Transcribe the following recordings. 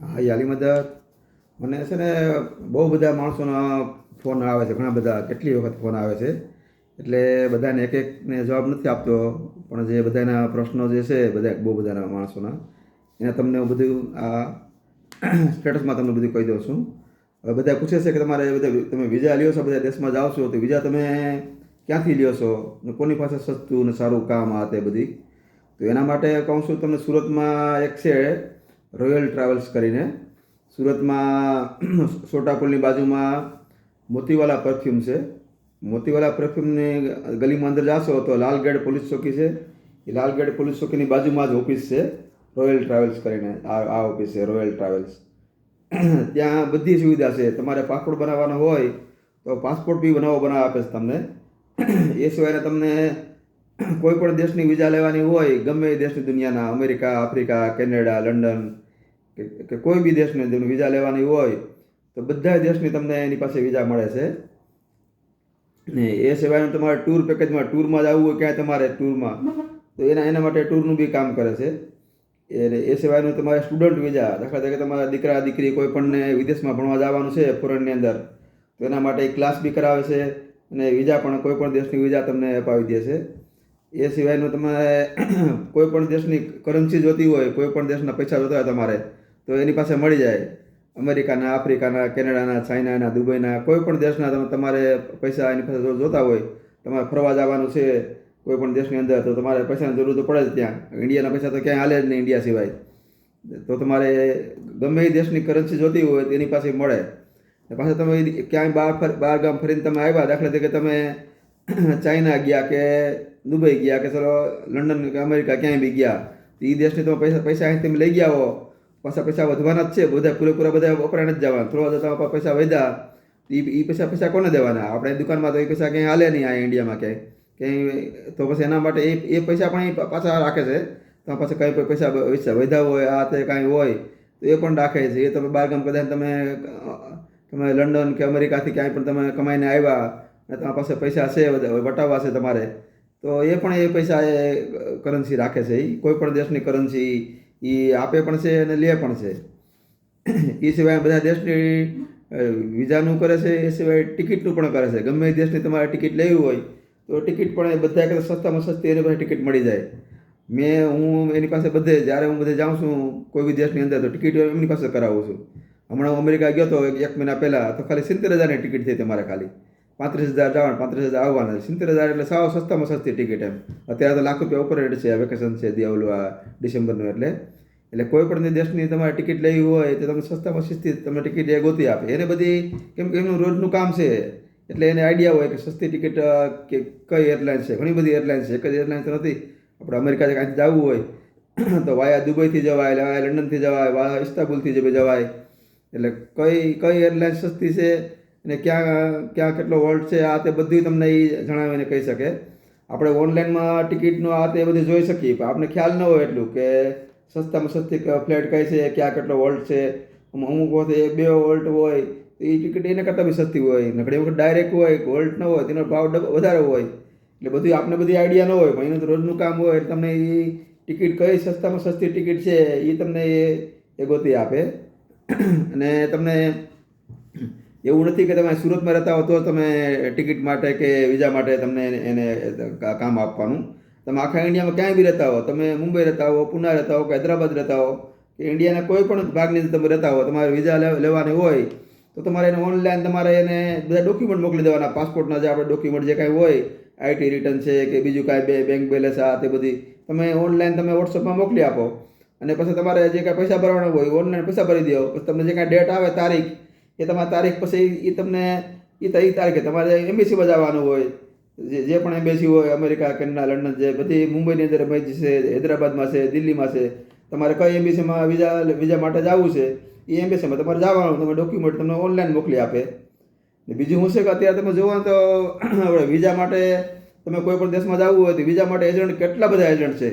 હા, યાલી મદદ મને છે ને બહુ બધા માણસોના ફોન આવે છે, ઘણા બધા કેટલી વખત ફોન આવે છે. એટલે બધાને એક એકને જવાબ નથી આપતો, પણ જે બધાના પ્રશ્નો જે છે બધા બહુ બધાના માણસોના એને તમને હું બધું આ સ્ટેટસમાં તમને બધું કહી દઉં છું. હવે બધા પૂછે છે કે તમારે બધા તમે વિઝા લ્યો છો, બધા દેશમાં જાઓ છો, તો વિઝા તમે ક્યાંથી લ્યો છો ને કોની પાસે સસ્તું ને સારું કામ આ તે બધી. તો એના માટે કહું છું તમને, સુરતમાં એક છે રોયલ ટ્રાવેલ્સ કરીને. સુરતમાં સોટાપુલની બાજુમાં મોતીવાલા પરફ્યુમ છે. મોતીવાલા પરફ્યુમની ગલીમાં અંદર જાશો તો લાલગેટ પોલીસ ચોકી છે. એ લાલગેટ પોલીસ ચોકીની બાજુમાં જ ઓફિસ છે, રોયલ ટ્રાવેલ્સ કરીને. આ ઓફિસ છે રોયલ ટ્રાવેલ્સ. ત્યાં બધી સુવિધા છે. તમારે પાસપોર્ટ બનાવવાનો હોય તો પાસપોર્ટ બી બનાવવા આપે છે તમને. એ સિવાયના તમને કોઈ પણ દેશની વિઝા લેવાની હોય, ગમે એ દેશની દુનિયાના, અમેરિકા, આફ્રિકા, કેનેડા, લંડન કે કોઈ બી દેશની વિઝા લેવાની હોય તો બધા દેશની તમને એની પાસે વિઝા મળે છે. ને એ સિવાયનું તમારે ટૂર પેકેજમાં, ટૂરમાં જવું હોય ક્યાંય તમારે ટૂરમાં, તો એના માટે ટૂરનું બી કામ કરે છે. એ સિવાયનું તમારે સ્ટુડન્ટ વિઝા, દાખલા તરીકે તમારા દીકરા દીકરી કોઈ પણને વિદેશમાં ભણવા જવાનું છે ફોરેનની અંદર, તો એના માટે ક્લાસ બી કરાવે છે અને વિઝા પણ કોઈ પણ દેશની વિઝા તમને અપાવી દે છે. એ સિવાયનું તમારે કોઈ પણ દેશની કરન્સી જોતી હોય, કોઈ પણ દેશના પૈસા જોતા હોય તમારે, તો એની પાસે મળી જાય. અમેરિકાના, આફ્રિકાના, કેનેડાના, ચાઇનાના, દુબઈના, કોઈ પણ દેશના તમારે પૈસા એની પાસે જોતા હોય, તમારે ફરવા જવાનું છે કોઈ પણ દેશની અંદર, તો તમારે પૈસાની જરૂર તો પડે જ ત્યાં. ઇન્ડિયાના પૈસા તો ક્યાંય હાલે જ નહીં ઇન્ડિયા સિવાય. તો તમારે ગમે એ દેશની કરન્સી જોતી હોય તો એની પાસે મળે. પાછા તમે ક્યાંય બહાર ગામ ફરીને તમે આવ્યા, દાખલા તરીકે તમે ચાઇના ગયા કે દુબઈ ગયા કે ચલો લંડન કે અમેરિકા ક્યાંય બી ગયા, તો એ દેશની તમે પૈસા અહીં તમે લઈ ગયા હો, પાછા પૈસા વધવાના જ છે. બધા પૂરેપૂરા બધા વપરાય જ જવાના. થોડા જતા પૈસા વધ્યા, એ પૈસા કોને દેવાના? આપણે દુકાનમાં તો એ પૈસા ક્યાંય હાલે નહીં આ ઇન્ડિયામાં ક્યાંય. તો પછી એના માટે એ પૈસા પણ એ પાછા રાખે છે. તો પાછા કંઈ પૈસા વધ્યા હોય, આ તે કાંઈ હોય તો એ પણ રાખે છે. એ તમે બહારગામ કદાચ તમે લંડન કે અમેરિકાથી ક્યાંય પણ તમે કમાઈને આવ્યા અને તમારા પાસે પૈસા છે વટાવવા છે તમારે, તો એ પણ એ પૈસા એ કરન્સી રાખે છે. એ કોઈ પણ દેશની કરન્સી એ આપે પણ છે અને લે પણ છે. એ સિવાય બધા દેશની વિઝાનું કરે છે, એ સિવાય ટિકિટનું પણ કરે છે. ગમે એ દેશની તમારે ટિકિટ લેવી હોય તો ટિકિટ પણ એ બધા કરતાં સસ્તામાં સસ્તી એની પાસે ટિકિટ મળી જાય. હું એની પાસે જ્યારે હું બધે જાઉં છું કોઈ બી દેશની અંદર, તો ટિકિટ એમની પાસે કરાવું છું. હમણાં હું અમેરિકા ગયો હતો એક મહિના પહેલાં, તો ખાલી 70,000ની ટિકિટ થઈ તમારે. ખાલી 35,000 જવાનું, 35,000 આવવાના. 70,000 એટલે સાવ સસ્તામાં સસ્તી ટિકિટ એમ. અત્યારે તો લાખ રૂપિયા ઉપર રેટ છે, વેકેશન છે ઓલું આ ડિસેમ્બરનું. એટલે કોઈ પણ દેશની તમારે ટિકિટ લેવી હોય તો તમે સસ્તામાં સસ્તી તમને ટિકિટ એ ગોતી આપે. એને બધી કેમ કે એમનું રોજનું કામ છે, એટલે એને આઈડિયા હોય કે સસ્તી ટિકિટ કે કઈ એરલાઇન્સ છે. ઘણી બધી એરલાઇન્સ છે, એક જ એરલાઇન્સ તો નથી. આપણે અમેરિકા ક્યાંથી જવું હોય તો વાયા દુબઈથી જવાય, વાયા લંડનથી જવાય, વાયા ઇસ્તાંબુલથી જવાય. એટલે કઈ એરલાઇન્સ સસ્તી છે અને ક્યાં કેટલો વોલ્ટ છે આ તે બધું તમને એ જણાવીને કહી શકે. આપણે ઓનલાઈનમાં ટિકિટનું આ તે બધું જોઈ શકીએ, પણ આપણે ખ્યાલ ન હોય એટલું કે સસ્તામાં સસ્તી ફ્લાઇટ કઈ છે, ક્યાં કેટલો વોલ્ટ છે. અમુક વખત 2 વોલ્ટ હોય તો એ ટિકિટ એને કરતાં બી સસ્તી હોય. ઘણી વખત ડાયરેક્ટ હોય, વોલ્ટ ન હોય, તેનો ભાવ વધારે હોય. એટલે બધું આપણે બધી આઈડિયા ન હોય, પણ એનું તો રોજનું કામ હોય. એટલે તમને એ ટિકિટ કઈ સસ્તામાં સસ્તી ટિકિટ છે એ તમને એ ગોતી આપે. અને તમને એવું નથી કે તમે સુરતમાં રહેતા હો તો તમે ટિકિટ માટે કે વિઝા માટે તમને એને કામ આપવાનું. તમે આખા ઇન્ડિયામાં ક્યાંય બી રહેતા હો, તમે મુંબઈ રહેતા હો, પુના રહેતા હો કે હૈદરાબાદ રહેતા હો કે ઇન્ડિયાના કોઈ પણ ભાગની અંદર તમે રહેતા હો, તમારે વિઝા લેવાની હોય તો તમારે એને ઓનલાઈન તમારે એને બધા ડોક્યુમેન્ટ મોકલી દેવાના. પાસપોર્ટના જે આપણે ડોક્યુમેન્ટ જે કાંઈ હોય, આઈટી રિટર્ન છે કે બીજું કાંઈ બેંક બેલેન્સ આ તે બધી તમે ઓનલાઈન તમે વોટ્સઅપમાં મોકલી આપો. અને પછી તમારે જે કાંઈ પૈસા ભરવાના હોય ઓનલાઈન પૈસા ભરી દો. પછી તમને જે કાંઈ ડેટ આવે તારીખ, એ તમારી તારીખ પછી એ તમને એ તારીખે તમારે એમ્બેસીમાં જવાનું હોય. જે પણ એમ્બેસી હોય, અમેરિકા, કેનેડા, લંડન, જે બધી મુંબઈની અંદર એમ્બેસી છે, હૈદરાબાદમાં છે, દિલ્હીમાં છે. તમારે કઈ એમ્બેસીમાં વિઝા માટે જવું છે એ એમ્બેસીમાં તમારે જવાનું. તમે ડોક્યુમેન્ટ તમને ઓનલાઈન મોકલી આપે. બીજું શું છે કે અત્યારે તમે જુઓ તો આપણે વિઝા માટે તમે કોઈ પણ દેશમાં જવું હોય તો વિઝા માટે એજન્ટ કેટલા બધા એજન્ટ છે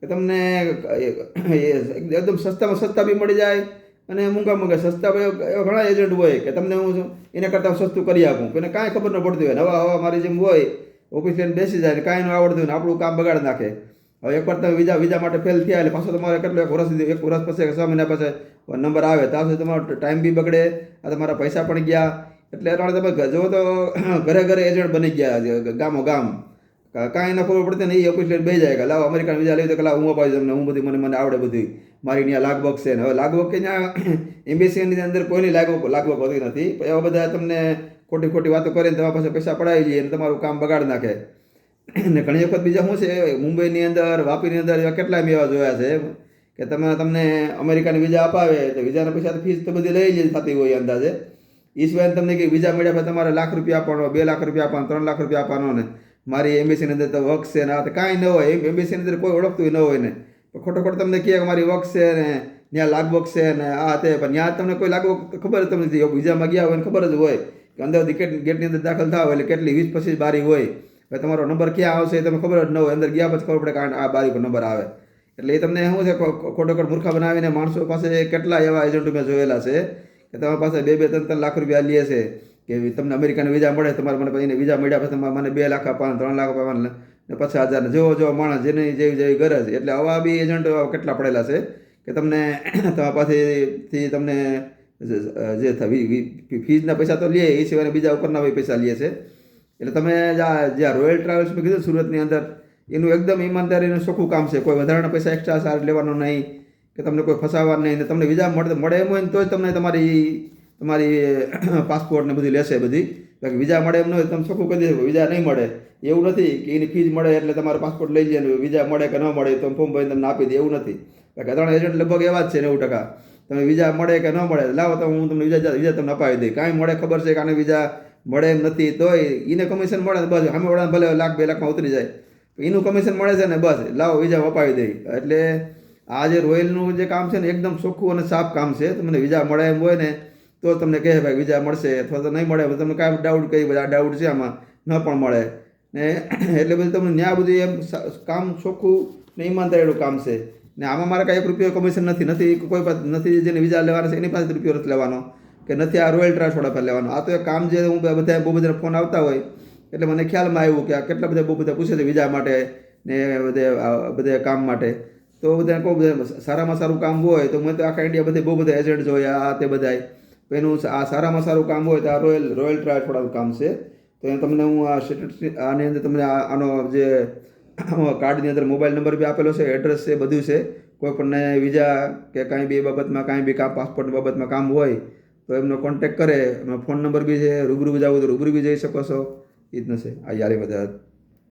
કે તમને એકદમ સસ્તામાં સસ્તા બી મળી જાય અને મોંઘા સસ્તા એવા ઘણા એજન્ટ હોય કે તમને હું એના કરતાં સસ્તું કરી આપું. એને કાંઈ ખબર ન પડતી હોય, હવા મારી જેમ હોય, ઓફિસ લઈને બેસી જાય, કાંઈ ન આવડતું હોય ને આપણું કામ બગાડી નાખે. હવે એકવાર તમે વિઝા માટે ફેલ થયા એટલે પાછો તમારે કેટલો એક વર્ષ પછી 6 મહિના પછી નંબર આવે ત્યાં સુધી તમારો ટાઈમ બી બગડે, આ તમારા પૈસા પણ ગયા. એટલે અટાણે તમે જુઓ તો ઘરે ઘરે એજન્ટ બની ગયા, ગામો ગામ. કાંઈ ન ખબર પડતી ને એ ઓફિસ લઈને બેસી જાય કે લાવો અમેરિકન વિઝા લેવી તો કે લાવો હું અપાવીશ તમને, હું બધી મને આવડે બધી, મારી ત્યાં લાગવગ છે ને. હવે લાગવગ કે ત્યાં એમ્બેસીની અંદર કોઈની લાગવગ હોતી નથી. એવા બધા તમને ખોટી ખોટી વાતો કરીને તમારા પાસે પૈસા પડાવી લઈએ અને તમારું કામ બગાડી નાખે. ને ઘણી વખત બીજા શું છે, મુંબઈની અંદર, વાપીની અંદર એવા કેટલાય મેં એવા જોયા છે કે તમને અમેરિકાની વિઝા અપાવે તો વિઝાના પૈસા ફીસ તો બધી લઈ જ થતી હોય અંદાજે. એ સિવાય તમને કે વિઝા મળ્યા પછી તમારે ₹1,00,000 આપવાનો, ₹2,00,000 આપવાનો, ₹3,00,000 આપવાનો ને મારી એમ્બેસીની અંદર તો વર્ક છે ને આ તો કાંઈ ન હોય. એમ્બેસીની અંદર કોઈ ઓળખતું ન હોય ને ખોટો તમને કહે કે મારી વર્ક છે ને ત્યાં લાગવગ છે ને આ તે, પણ ત્યાં તમને કોઈ લાગવગ ખબર જ તમને નથી. વિઝામાં ગયા હોય ને ખબર જ હોય કે અંદર ગેટની અંદર દાખલ થાવ એટલે કેટલી 20-25 બારી હોય. હવે તમારો નંબર ક્યાં આવશે તમને ખબર જ ન હોય, અંદર ગયા પછી ખબર પડે કે આ બારી પર નંબર આવે. એટલે એ તમને શું છે ખોટો મૂર્ખા બનાવીને માણસો પાસે કેટલા એવા એજન્ટો મેં જોયેલા છે કે તમારી પાસે 2-3 લાખ રૂપિયા લે છે કે તમને અમેરિકાનો વિઝા મળે, તમારે મને પછી વિઝા મળ્યા પછી તમારે મને 2 લાખ આપવાના, 3 લાખ આપવાના ને 50,000 જેવો માણસ જેની જેવી ગરજ. એટલે આવા બી એજન્ટો કેટલા પડેલા છે કે તમને તમારા પાસેથી તમને જે ફીઝના પૈસા તો લે એ સિવાય બીજા ઉપરના પૈસા લે છે. એટલે તમે જ્યાં રોયલ ટ્રાવેલ્સ મેં કીધું સુરતની અંદર, એનું એકદમ ઈમાનદારીનું ચોખ્ખું કામ છે. કોઈ વધારાના પૈસા એક્સ્ટ્રા ચાર્જ લેવાનો નહીં કે તમને કોઈ ફસાવવા નહીં. ને તમને વિઝા મળે એમ હોય ને તો જ તમને તમારી પાસપોર્ટ ને બધું લેશે બધી. બાકી વિઝા મળે એમ ન હોય તમે ચોખ્ખું કહી દેશો વિઝા નહીં મળે. એવું નથી કે એની ફીઝ મળે એટલે તમારો પાસપોર્ટ લઈ જાય, વિઝા મળે કે ન મળે તો ફોર્મ ભરીને તમને આપી દે, એવું નથી. બાકી ત્રણ એજન્ટ લગભગ એવા જ છે 90%. તમે વિઝા મળે કે ન મળે લાવો તો હું તમને વિઝા તમને અપાવી દઈ. કાંઈ મળે ખબર છે કે આને વિઝા મળે એમ નથી તોય એને કમિશન મળે ને બસ સામે વળાને ભલે 1,00,000-2 લાખમાં ઉતરી જાય એનું કમિશન મળે છે ને બસ લાવો વિઝા અપાવી દઈ. એટલે આ જે રોયલનું જે કામ છે ને એકદમ ચોખ્ખું અને સાફ કામ છે. તમને વિઝા મળે એમ હોય ને તો તમને કહે ભાઈ વિઝા મળશે, અથવા તો નહીં મળે તમને કાંઈ ડાઉટ કહી બધા ડાઉટ છે આમાં ન પણ મળે ને. એટલે બધું તમને ન્યા બધું એમ કામ ચોખ્ખું ને ઈમાનદારીનું કામ છે. ને આમાં મારે કાંઈ ₹1 કમિશન નથી કોઈ નથી જેને વિઝા લેવાના છે એની પાસે રૂપિયો નથી લેવાનો કે નથી આ રોયલ ટ્રાન્સપોર્ટ પર લેવાનો. આ તો એક કામ જે હું બધા બહુ બધા ફોન આવતા હોય એટલે મને ખ્યાલમાં આવ્યું કે આ કેટલા બધા બહુ બધા પૂછે છે વિઝા માટે ને બધે કામ માટે. તો બધા કોઈ સારામાં સારું કામ હોય તો મેં તો આખા ઇન્ડિયા બધે બહુ બધા એજન્ટ જોયા આ તે બધાય. એનું આ સારામાં સારું કામ હોય તો આ રોયલ ટ્રાન્સપોર્ટનું કામ છે. તો એ તમને હું આ આની અંદર તમને આનો જે કાર્ડની અંદર મોબાઈલ નંબર બી આપેલો છે, એડ્રેસ છે, બધું છે. કોઈ પણ વિઝા કે કાંઈ બી બાબતમાં કાંઈ બી કામ પાસપોર્ટ બાબતમાં કામ હોય તો એમનો કોન્ટેક્ટ કરે. એમાં ફોન નંબર બી છે, રૂબરૂ જાવ તો રૂબરૂ બી જઈ શકો છો. એ જ નથી આ યારી બધા